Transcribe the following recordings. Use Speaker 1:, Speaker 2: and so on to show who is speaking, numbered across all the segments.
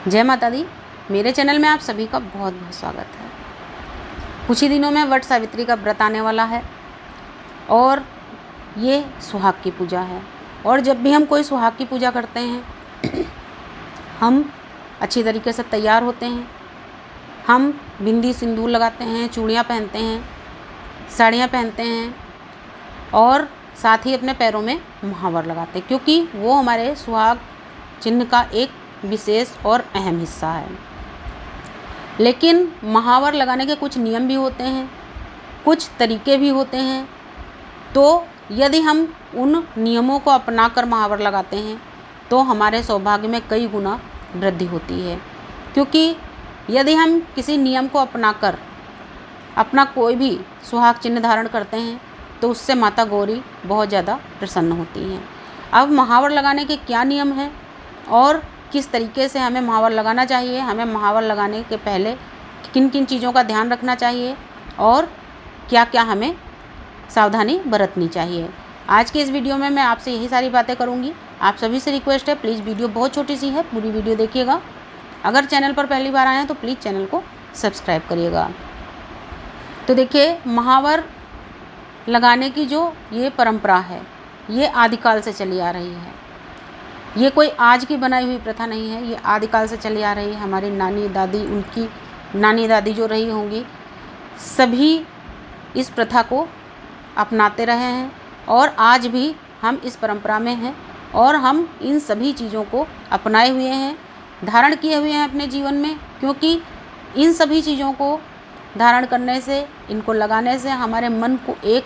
Speaker 1: जय माता दी। मेरे चैनल में आप सभी का बहुत बहुत स्वागत है। कुछ ही दिनों में वट सावित्री का व्रत आने वाला है और ये सुहाग की पूजा है। और जब भी हम कोई सुहाग की पूजा करते हैं हम अच्छी तरीके से तैयार होते हैं। हम बिंदी सिंदूर लगाते हैं, चूड़ियाँ पहनते हैं, साड़ियाँ पहनते हैं और साथ ही अपने पैरों में महावर लगाते हैं, क्योंकि वो हमारे सुहाग चिन्ह का एक विशेष और अहम हिस्सा है। लेकिन महावर लगाने के कुछ नियम भी होते हैं, कुछ तरीके भी होते हैं। तो यदि हम उन नियमों को अपनाकर महावर लगाते हैं तो हमारे सौभाग्य में कई गुना वृद्धि होती है। क्योंकि यदि हम किसी नियम को अपनाकर अपना कोई भी सुहाग चिन्ह धारण करते हैं तो उससे माता गौरी बहुत ज़्यादा प्रसन्न होती हैं। अब महावर लगाने के क्या नियम हैं और किस तरीके से हमें महावर लगाना चाहिए, हमें महावर लगाने के पहले किन किन चीज़ों का ध्यान रखना चाहिए और क्या क्या हमें सावधानी बरतनी चाहिए, आज के इस वीडियो में मैं आपसे यही सारी बातें करूंगी। आप सभी से रिक्वेस्ट है, प्लीज़ वीडियो बहुत छोटी सी है, पूरी वीडियो देखिएगा। अगर चैनल पर पहली बार आए हैं तो प्लीज़ चैनल को सब्सक्राइब करिएगा। तो देखिए, महावर लगाने की जो ये परंपरा है ये आदिकाल से चली आ रही है। ये कोई आज की बनाई हुई प्रथा नहीं है, ये आदिकाल से चली आ रही है। हमारी नानी दादी, उनकी नानी दादी जो रही होंगी, सभी इस प्रथा को अपनाते रहे हैं और आज भी हम इस परंपरा में हैं और हम इन सभी चीज़ों को अपनाए हुए हैं, धारण किए हुए हैं अपने जीवन में। क्योंकि इन सभी चीज़ों को धारण करने से, इनको लगाने से हमारे मन को एक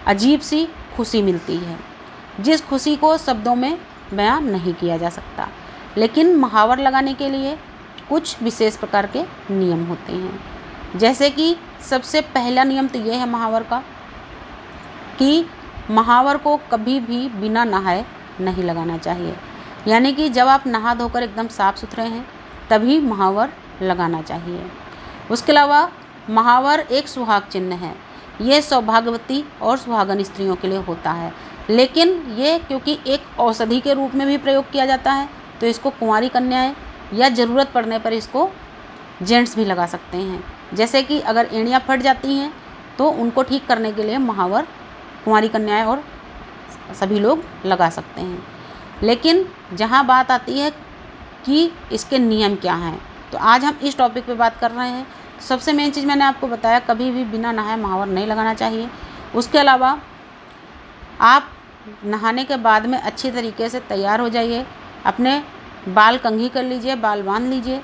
Speaker 1: अजीब सी खुशी मिलती है, जिस खुशी को शब्दों में बयान नहीं किया जा सकता। लेकिन महावर लगाने के लिए कुछ विशेष प्रकार के नियम होते हैं। जैसे कि सबसे पहला नियम तो ये है महावर का कि महावर को कभी भी बिना नहाए नहीं लगाना चाहिए। यानी कि जब आप नहा धोकर एकदम साफ़ सुथरे हैं तभी महावर लगाना चाहिए। उसके अलावा महावर एक सुहाग चिन्ह है। ये सौभाग्यवती और सुहागन स्त्रियों के लिए होता है, लेकिन ये क्योंकि एक औषधि के रूप में भी प्रयोग किया जाता है तो इसको कुंवारी कन्याएं या ज़रूरत पड़ने पर इसको जेंट्स भी लगा सकते हैं। जैसे कि अगर एड़ियाँ फट जाती हैं तो उनको ठीक करने के लिए महावर कुंवारी कन्याएं और सभी लोग लगा सकते हैं। लेकिन जहाँ बात आती है कि इसके नियम क्या हैं, तो आज हम इस टॉपिक पे बात कर रहे हैं। सबसे मेन चीज़ मैंने आपको बताया, कभी भी बिना नहाए महावर नहीं लगाना चाहिए। उसके अलावा आप नहाने के बाद में अच्छी तरीके से तैयार हो जाइए, अपने बाल कंघी कर लीजिए, बाल बांध लीजिए,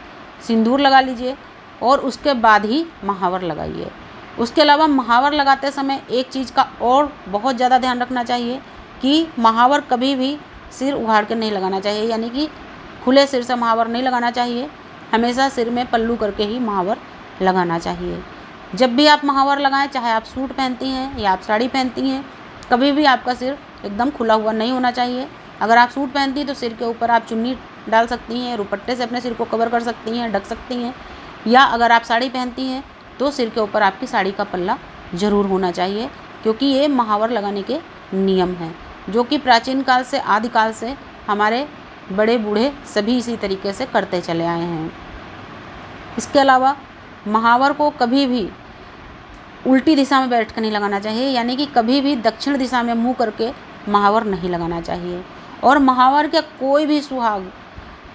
Speaker 1: सिंदूर लगा लीजिए और उसके बाद ही महावर लगाइए। उसके अलावा महावर लगाते समय एक चीज़ का और बहुत ज़्यादा ध्यान रखना चाहिए कि महावर कभी भी सिर उघाड़ कर नहीं लगाना चाहिए। यानी कि खुले सिर से महावर नहीं लगाना चाहिए, हमेशा सिर में पल्लू करके ही महावर लगाना चाहिए। जब भी आप महावर लगाएं, चाहे आप सूट पहनती हैं या आप साड़ी पहनती हैं, कभी भी आपका सिर एकदम खुला हुआ नहीं होना चाहिए। अगर आप सूट पहनती हैं तो सिर के ऊपर आप चुन्नी डाल सकती हैं, रुपट्टे से अपने सिर को कवर कर सकती हैं, ढक सकती हैं। या अगर आप साड़ी पहनती हैं तो सिर के ऊपर आपकी साड़ी का पल्ला ज़रूर होना चाहिए, क्योंकि ये महावर लगाने के नियम हैं जो कि प्राचीन काल से, आदिकाल से हमारे बड़े बूढ़े सभी इसी तरीके से करते चले आए हैं। इसके अलावा महावर को कभी भी उल्टी दिशा में बैठ कर नहीं लगाना चाहिए। यानी कि कभी भी दक्षिण दिशा में मुंह करके महावर नहीं लगाना चाहिए। और महावर के कोई भी सुहाग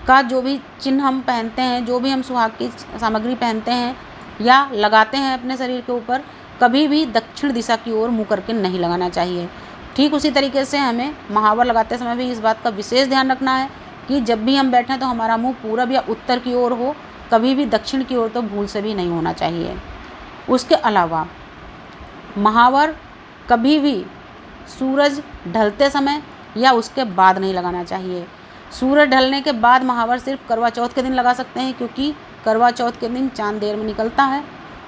Speaker 1: का जो भी चिन्ह हम पहनते हैं, जो भी हम सुहाग की सामग्री पहनते हैं या लगाते हैं अपने शरीर के ऊपर, कभी भी दक्षिण दिशा की ओर मुँह करके नहीं लगाना चाहिए। ठीक उसी तरीके से हमें महावर लगाते समय भी इस बात का विशेष ध्यान रखना है कि जब भी हम बैठें तो हमारा मुँह पूरब या उत्तर की ओर हो, कभी भी दक्षिण की ओर तो भूल से भी नहीं होना चाहिए। उसके अलावा महावर कभी भी सूरज ढलते समय या उसके बाद नहीं लगाना चाहिए। सूरज ढलने के बाद महावर सिर्फ करवा चौथ के दिन लगा सकते हैं, क्योंकि करवा चौथ के दिन चांद देर में निकलता है।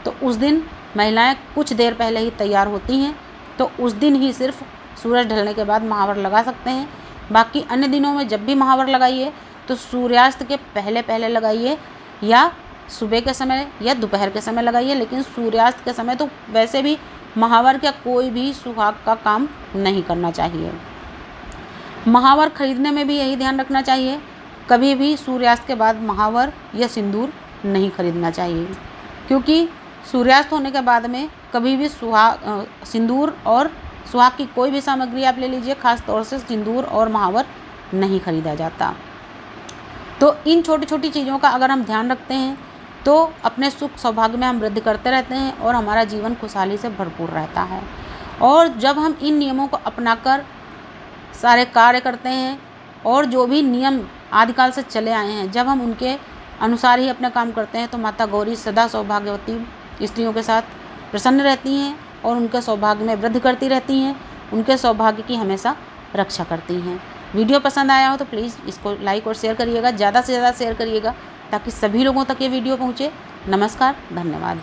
Speaker 1: तो उस दिन महिलाएं कुछ देर पहले ही तैयार होती हैं, तो उस दिन ही सिर्फ सूरज ढलने के बाद महावर लगा सकते हैं। बाकी अन्य दिनों में जब भी महावर लगाइए तो सूर्यास्त के पहले पहले लगाइए, या सुबह के समय या दोपहर के समय लगाइए। लेकिन सूर्यास्त के समय तो वैसे भी महावर का कोई भी सुहाग का काम नहीं करना चाहिए। महावर खरीदने में भी यही ध्यान रखना चाहिए कभी भी सूर्यास्त के बाद महावर या सिंदूर नहीं खरीदना चाहिए, क्योंकि सूर्यास्त होने के बाद में कभी भी सिंदूर और सुहाग की कोई भी सामग्री आप ले लीजिए, खास तौर से सिंदूर और महावर नहीं खरीदा जाता। तो इन छोटी छोटी चीज़ों का अगर हम ध्यान रखते हैं तो अपने सुख सौभाग्य में हम वृद्धि करते रहते हैं और हमारा जीवन खुशहाली से भरपूर रहता है। और जब हम इन नियमों को अपनाकर सारे कार्य करते हैं और जो भी नियम आदिकाल से चले आए हैं, जब हम उनके अनुसार ही अपना काम करते हैं तो माता गौरी सदा सौभाग्यवती स्त्रियों के साथ प्रसन्न रहती हैं और उनके सौभाग्य में वृद्धि करती रहती हैं, उनके सौभाग्य की हमेशा रक्षा करती हैं। वीडियो पसंद आया हो तो प्लीज़ इसको लाइक और शेयर करिएगा, ज़्यादा से ज़्यादा शेयर करिएगा ताकि सभी लोगों तक ये वीडियो पहुँचे। नमस्कार, धन्यवाद।